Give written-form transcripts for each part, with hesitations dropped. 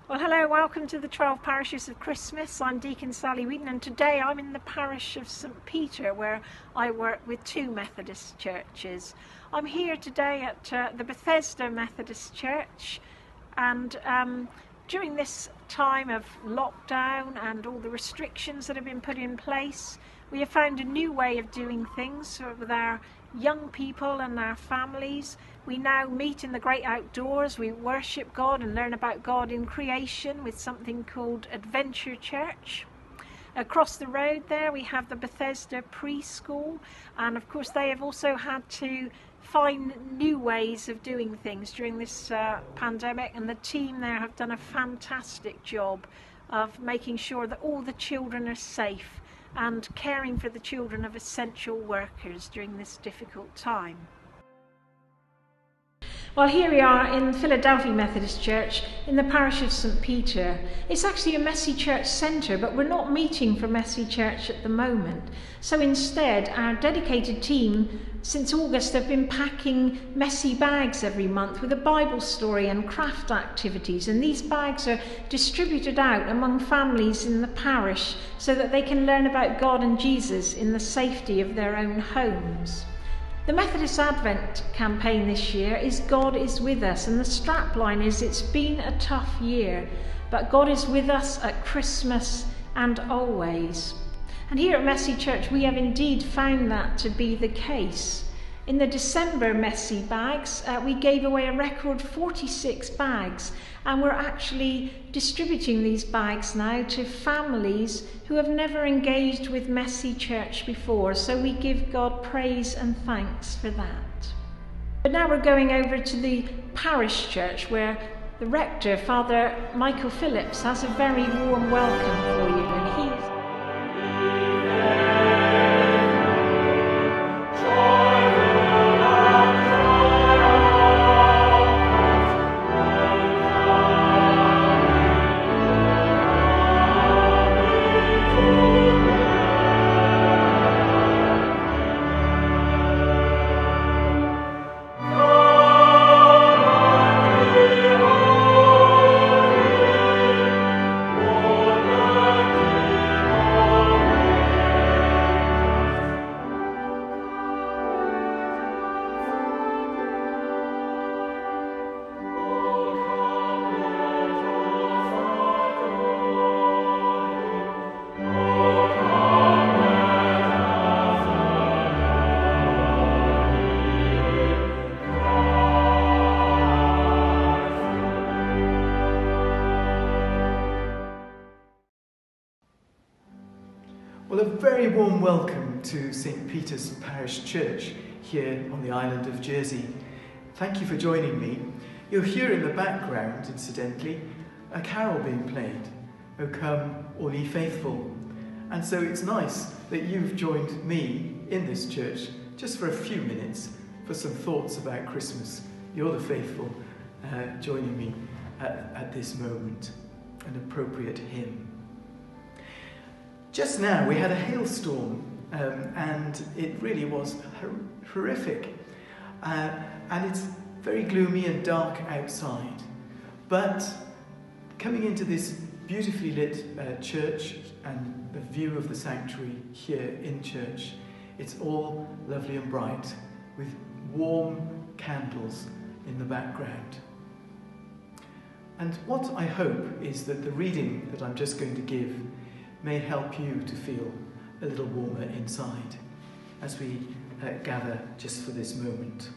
Well, hello, welcome to the 12 Parishes of Christmas. I'm Deacon Sally Wheaton, and today I'm in the parish of St. Peter, where I work with two Methodist churches. I'm here today at the Bethesda Methodist Church, and during this time of lockdown and all the restrictions that have been put in place, we have found a new way of doing things with our young people and our families. We now meet in the great outdoors. We worship God and learn about God in creation with something called Adventure Church. Across the road there we have the Bethesda Pre-School, and of course they have also had to find new ways of doing things during this pandemic, and the team there have done a fantastic job of making sure that all the children are safe and caring for the children of essential workers during this difficult time. Well, here we are in Philadelphie Methodist Church in the parish of St. Peter. It's actually a Messy Church centre, but we're not meeting for Messy Church at the moment. So instead, our dedicated team since August have been packing messy bags every month with a Bible story and craft activities, and these bags are distributed out among families in the parish so that they can learn about God and Jesus in the safety of their own homes. The Methodist Advent campaign this year is God is with us, and the strapline is "It's been a tough year, but God is with us at Christmas and always." And here at Messy Church we have indeed found that to be the case. In the December Messy bags we gave away a record 46 bags, and we're actually distributing these bags now to families who have never engaged with Messy Church before, so we give God praise and thanks for that. But now we're going over to the Parish Church, where the rector, Father Michael Phillips, has a very warm welcome for you, and he's Well, a very warm welcome to St. Peter's Parish Church here on the island of Jersey. Thank you for joining me. You'll hear in the background, incidentally, a carol being played, "O Come, All Ye Faithful." And so it's nice that you've joined me in this church just for a few minutes for some thoughts about Christmas. You're the faithful joining me at this moment, an appropriate hymn. Just now we had a hailstorm and it really was horrific, and it's very gloomy and dark outside, but coming into this beautifully lit church and the view of the sanctuary here in church, it's all lovely and bright with warm candles in the background. And what I hope is that the reading that I'm just going to give may help you to feel a little warmer inside as we gather just for this moment.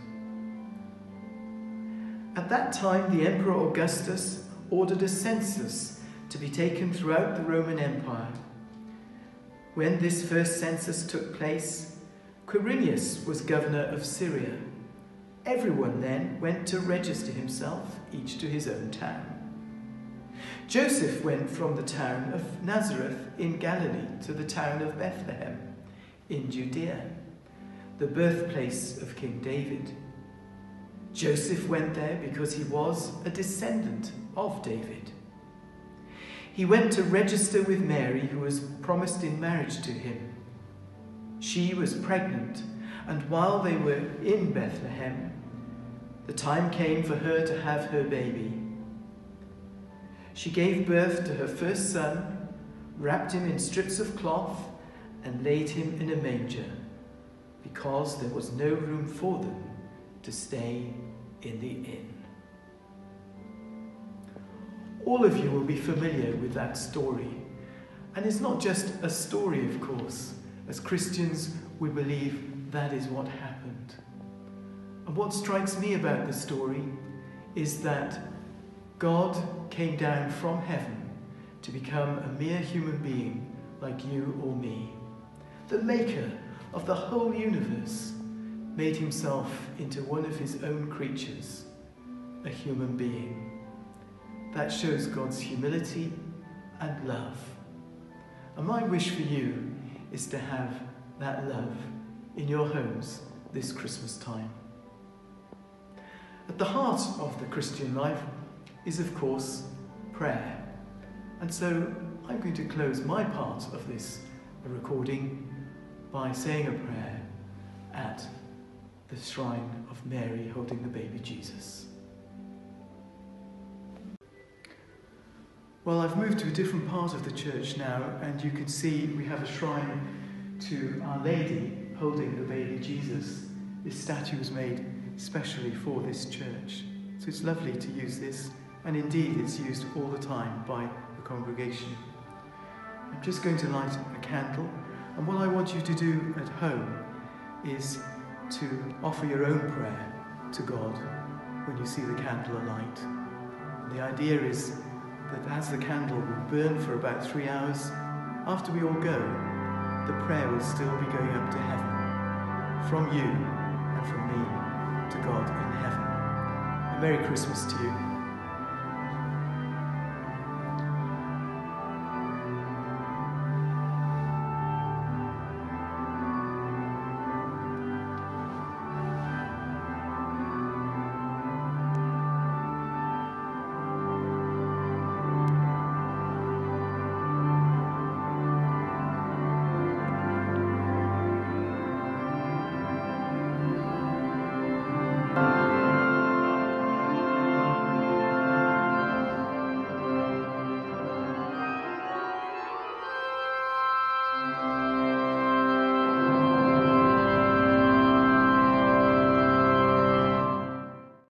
At that time, the Emperor Augustus ordered a census to be taken throughout the Roman Empire. When this first census took place, Quirinius was governor of Syria. Everyone then went to register himself, each to his own town. Joseph went from the town of Nazareth in Galilee to the town of Bethlehem in Judea, the birthplace of King David. Joseph went there because he was a descendant of David. He went to register with Mary, who was promised in marriage to him. She was pregnant, and while they were in Bethlehem, the time came for her to have her baby. she gave birth to her first son, wrapped him in strips of cloth, and laid him in a manger, because there was no room for them to stay in the inn. All of you will be familiar with that story. And it's not just a story, of course. As Christians, we believe that is what happened. And what strikes me about the story is that God came down from heaven to become a mere human being like you or me. The maker of the whole universe made himself into one of his own creatures, a human being. That shows God's humility and love. And my wish for you is to have that love in your homes this Christmas time. At the heart of the Christian life is, of course, prayer. And so I'm going to close my part of this recording by saying a prayer at the shrine of Mary holding the baby Jesus. Well, I've moved to a different part of the church now, and you can see we have a shrine to Our Lady holding the baby Jesus. This statue was made especially for this church. So it's lovely to use this, and indeed it's used all the time by the congregation. I'm just going to light a candle, and what I want you to do at home is to offer your own prayer to God when you see the candle alight. And the idea is that as the candle will burn for about 3 hours, after we all go, the prayer will still be going up to heaven, from you and from me to God in heaven. A Merry Christmas to you.